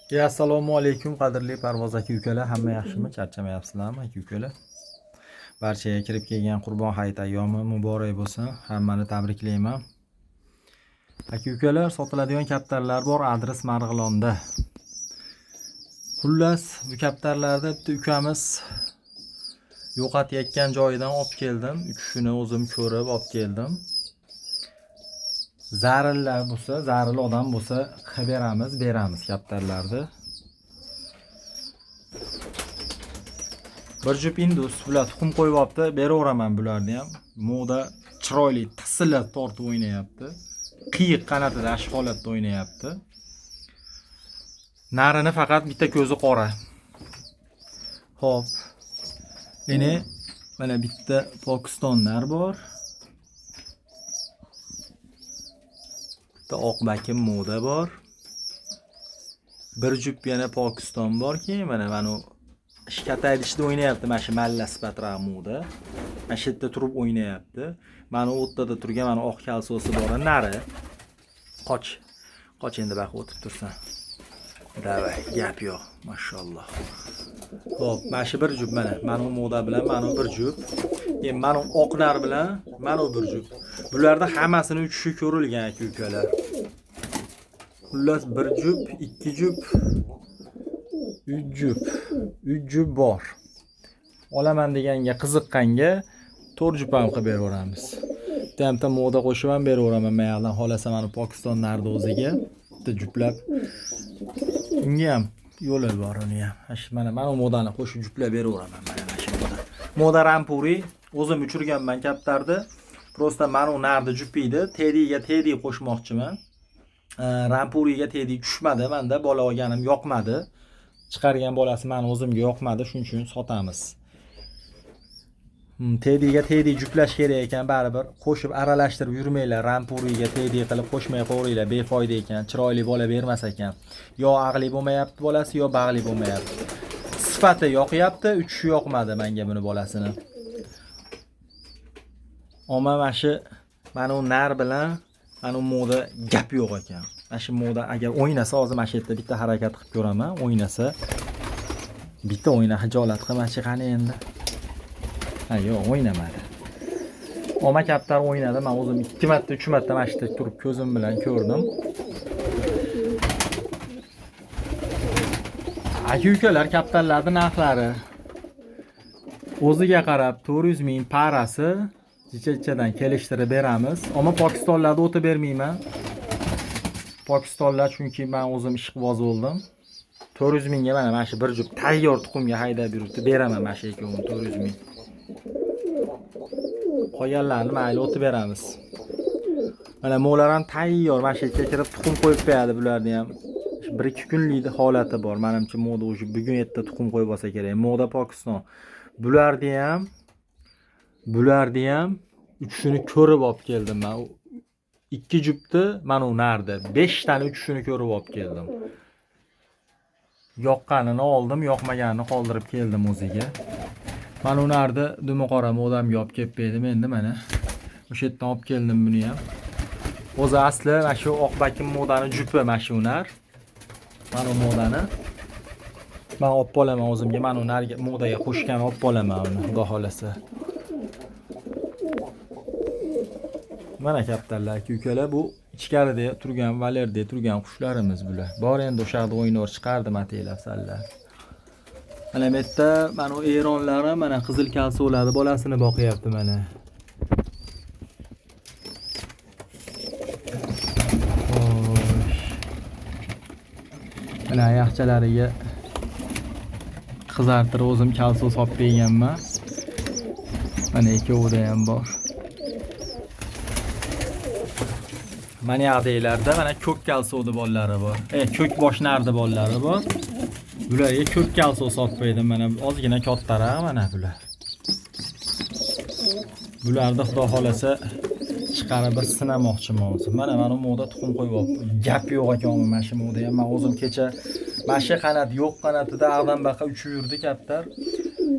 Assalomu alaykum qadrli parvoz aka-ukalar, hamma yaxshimi? Charchamayapsizlarmi aka-ukalar? Barchaga kirib kelgan Qurbon hayiti ayyomi muborak bo'lsin. Hammani tabriklayman. Aka-ukalar, sotiladigan kaptarlar bor, adres Marg'ilonda. Xullas, bu kaptarlarni bitta ukamiz yo'qotayotgan joyidan olib keldim. Uchishini o'zim ko'rib olib keldim. Zarillar bo'lsa, zaril odam bo'lsa, beramiz kaptarlarni. Bir jup indus bular tuxum qo'yibdi, beraveraman bularni ham. Moda chiroyli tasillab tortib o'ynayapti. Qiyiq qanotida ash holatda o'ynayapti. Narini faqat bitta ko'zi qora. Xo'p. Mana bitta Pokistonlar bor. Bitta oq bakim moda bor. Bir jup yana Pokiston borki, mana ishkata idishda o'ynayapti, mana shu malla sifatroq moda. Mana shu yerda turib o'ynayapti. Mana o'rtada turgan mana oq kalsosi bor, nari. Qoch endi baqa o'tib tursan. Davay, gap yo'q, mashalloh. Xo'p, mana shu bir jup mana u moda bilan mana bir jup. Endi mana oqlar bilan mana bir jup. Bularda hammasini uchishi ko'rilgan aka-ukalar. Xullas bir jup, ikki jup, uch jup bor. Olaman deganga qiziqqanga 4 jup ham qilib beraveramiz. Bitta moda qo'shib ham beraveraman, mayaqdan xolasa mana Pokistonlarning o'ziga bitta juplab. Unga ham yo'li bor uni ham. Mana modani qo'shib juplab beraveraman mana shu moda. Moda Rampuri o'zim uchirganman kaptarni. Prosta mana u nardi jupiydi. Tedi qo'shmoqchiman. Rampuriga tedi tushmadi, menda bola olganim yoqmadi. Chiqargan bolasi meni o'zimga yoqmadi, shuning uchun sotamiz. Tedi juplash kerak ekan, baribir qo'shib aralashtirib yurmanglar. Rampuriga tedi qilib qo'shmay qo'yinglar, befoyda ekan, chiroyli bola bermas ekan. Yo aqli bo'lmayapti bolasi, yo bag'li bo'lmayapti. Sifati yoqyapti, uchishi yoqmadi menga buni bolasini. Ammo mana u nar bilan mana u moda gap yo'q ekan. Mana shu moda agar o'ynasa, hozir mana shu yerda bitta harakat qilib ko'raman. O'ynasa, bitta o'yna hijolat qilmachi qani endi. Yo'q, o'ynamadi. Oma kaptar o'ynadi. Men o'zim 2 marta, 3 marta mana shu yerda turib ko'zim bilan ko'rdim. Aka-ukalar, kaptarlarning narxlari o'ziga qarab 400 ming parasi jicha-jichadan kelishtirib beramiz. Ammo Pokistonlarda o'tib bermayman. Pokistonlar chunki men o'zim ishqiboz bo'ldim. 400 mingga mana shu bir jup tayyor tuxumga haydab yuribdi. Beraman mana shu ikkovini 400 ming. Qolganlarni mayli o'tib beramiz. Mana mo'lar ham tayyor, mana shu yerga kirib tuxum qo'yib qo'yadi bularni ham. 1-2 kunlik holati bor. Menimcha moda o'sha bugun erta tuxum qo'yib olsa kerak. Moda Pokiston. Bularni ham uchishini ko'rib olib keldim men. 2 jupni mana u nardi. 5 tani uchishini ko'rib olib keldim. Yoqqanini oldim, yoqmaganini qoldirib keldim o'ziga. Mana u nardi dumi qora modamga olib kelib berdim endi mana. O'sha yerdan olib keldim buni ham. O'zi asli mana shu oq bakim modani jupi mana shu nar. Mana u modani men olib qolaman o'zimga. Mana u narga modaga qo'shgan olib qolaman uni, xudo xolasa. Mana kaptarlar aka-ukalar, bu ichkarida turgan, valerda turgan qushlarimiz bular. Bor endi o'sha yerda o'ynor chiqardim ataylab sallar. Mana bu yerda mana u eronlari mana qizil kalsolarni bolasini boqyapti mana. Mana yaxchalariga qizartirib o'zim kalso solib berganman. Mana ikkovida ham bor. Mana yaqdaylarda mana ko'k kalsodi bollari bor. Ko'k boshnardi bollari bor. Bularga ko'k kalso solib qo'ydim. Mana ozgina kattaroq mana bular. Bularni xudo xolasa chiqarib bir sinamoqchiman o'zim. Mana moda tuxum qo'yib olib. Gap yo'q ekan mana shu moda ham. Men o'zim kecha mana shu qanot yo'q qanotida ag'dan baqa uchib yurdi kaptar.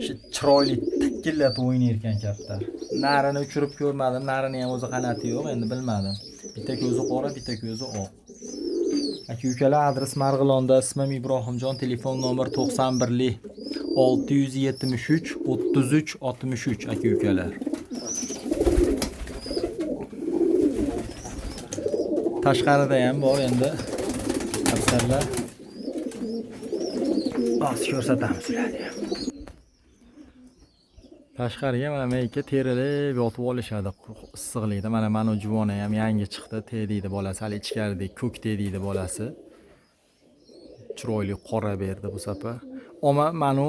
Shu chiroyli tikillatib o'ynar ekan kaptar. Narini uchirib ko'rmadim. Narini ham o'zi qanoti yo'q, endi bilmadim. Bitta ko'zi qora, bitta ko'zi oq. Aka-ukalar, adres Marg'ilonda, ismim Ibrohimjon, telefon nomer 91 673 33 63 aka-ukalar. Tashqarida ham bor endi. Kaptarlar. Bas ko'rsatamiz ularni. Tashqariga mana menga terilib yotib olishadi issiqlikda. Mana juvona ham yangi chiqdi, tegdi bolasi, hali ichkaridagi ko'k tegdi bolasi. Chiroyli qora berdi bu safar. Ama manu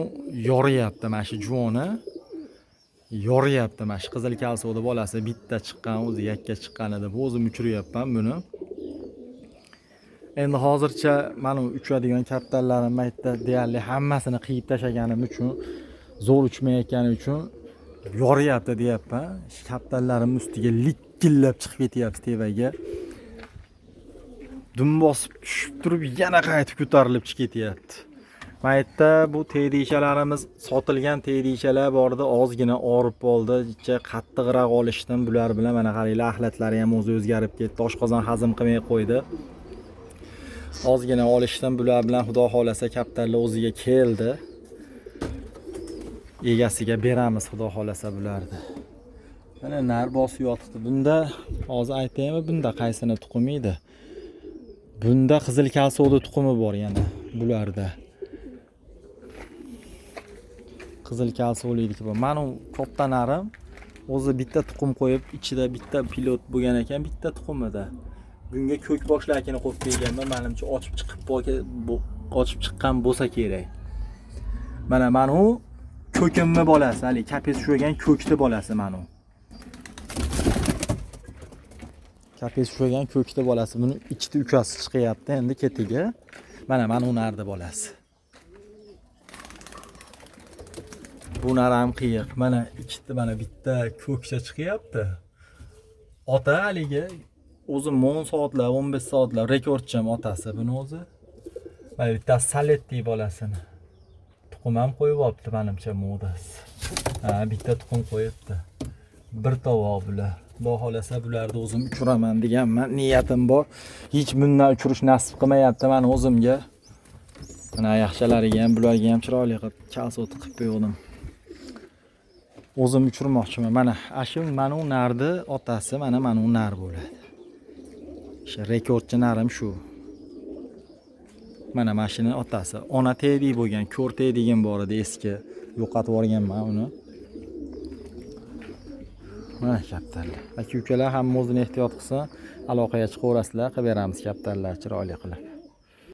yoriyapti, mana shu juvona yoriyapti, mana shu qizil kalsovda bolasi bitta chiqqan, o'zi yakka chiqqan edi. Bu o'zim uchiryapman buni. Endi hozircha mana uchadigan kaptallarim maytda deyarli hammasini qiyib tashlaganim uchun, zo'r uchmayotgani uchun yoriyapti deyapman. Kaptallarim ustiga likkillab chiqib ketyapti tevaga. Dum bosib tushib turib yana qaytib ko'tarilib chiqib ketyapti. Maytda bu tegdiyshalarimiz sotilgan tegdiyshalar bordi, ozgina orib bo'ldi, ichcha qattiqroq olishdim. Bular bilan mana qaranglar, axlatlari ham o'zi o'zgarib ketdi, oshqozon hazm qilmay qo'ydi. Ozgina olishdim, bular bilan xudo xolasa kaptarlar o'ziga keldi. Egasiga beramiz xudo xolasa bularni. Mana nar bosib yotibdi. Bunda hozir aytaymi, bunda qaysini tuxumi edi? Bunda qizil kalsovda tuxumi bor yana bularda. Qizil kalsovlidiki bor. Mana katta narim o'zi bitta tuxum qo'yib, ichida bitta pilot bo'lgan ekan, bitta tuxumida. Bunga ko'k boshlarkini qo'yib berganman, menimcha ochib chiqqan bo'lsa kerak. Mana u ko'kimni bolasi, hali kapes ushlagan ko'kni bolasi mana u. Kapes ushlagan ko'kni bolasi. Buni ikkita ukasi chiqyapti endi ketiga. Mana u nardi bolasi. Bu nar ham qiyiq. Mana ikkita, mana bitta ko'kcha chiqyapti. Ota haligi o'zi 10 soatlar, 15 soatlar rekordcham otasi buni o'zi. Mana bitta saletli bolasini. Tuxum ham qo'yib olibdi menimcha modas. Bitta tuxum qo'yibdi. Bir tovoq bular. Xudo xolasa bularni o'zim uchiraman deganman, niyatim bor. Hech bundan uchirish nasib qilmayapti mana o'zimga. Mana yaxshilariga ham, bularga ham chiroyli qilib kalsot qilib qo'ydim. O'zim uchirmoqchiman. Mana u nardi otasi, mana u nar bo'ladi. Shu rekordchi narim shu. Mana mashina otasi. Ona tegdi bo'lgan, ko'r tegdigim bor edi eski. Yo'qotib yuborganman uni. Mana kaptarlar. Aka-ukalar hamma o'zini ehtiyot qilsin. Aloqaga chiqaverasizlar, qilib beramiz kaptarlar chiroyli qilib.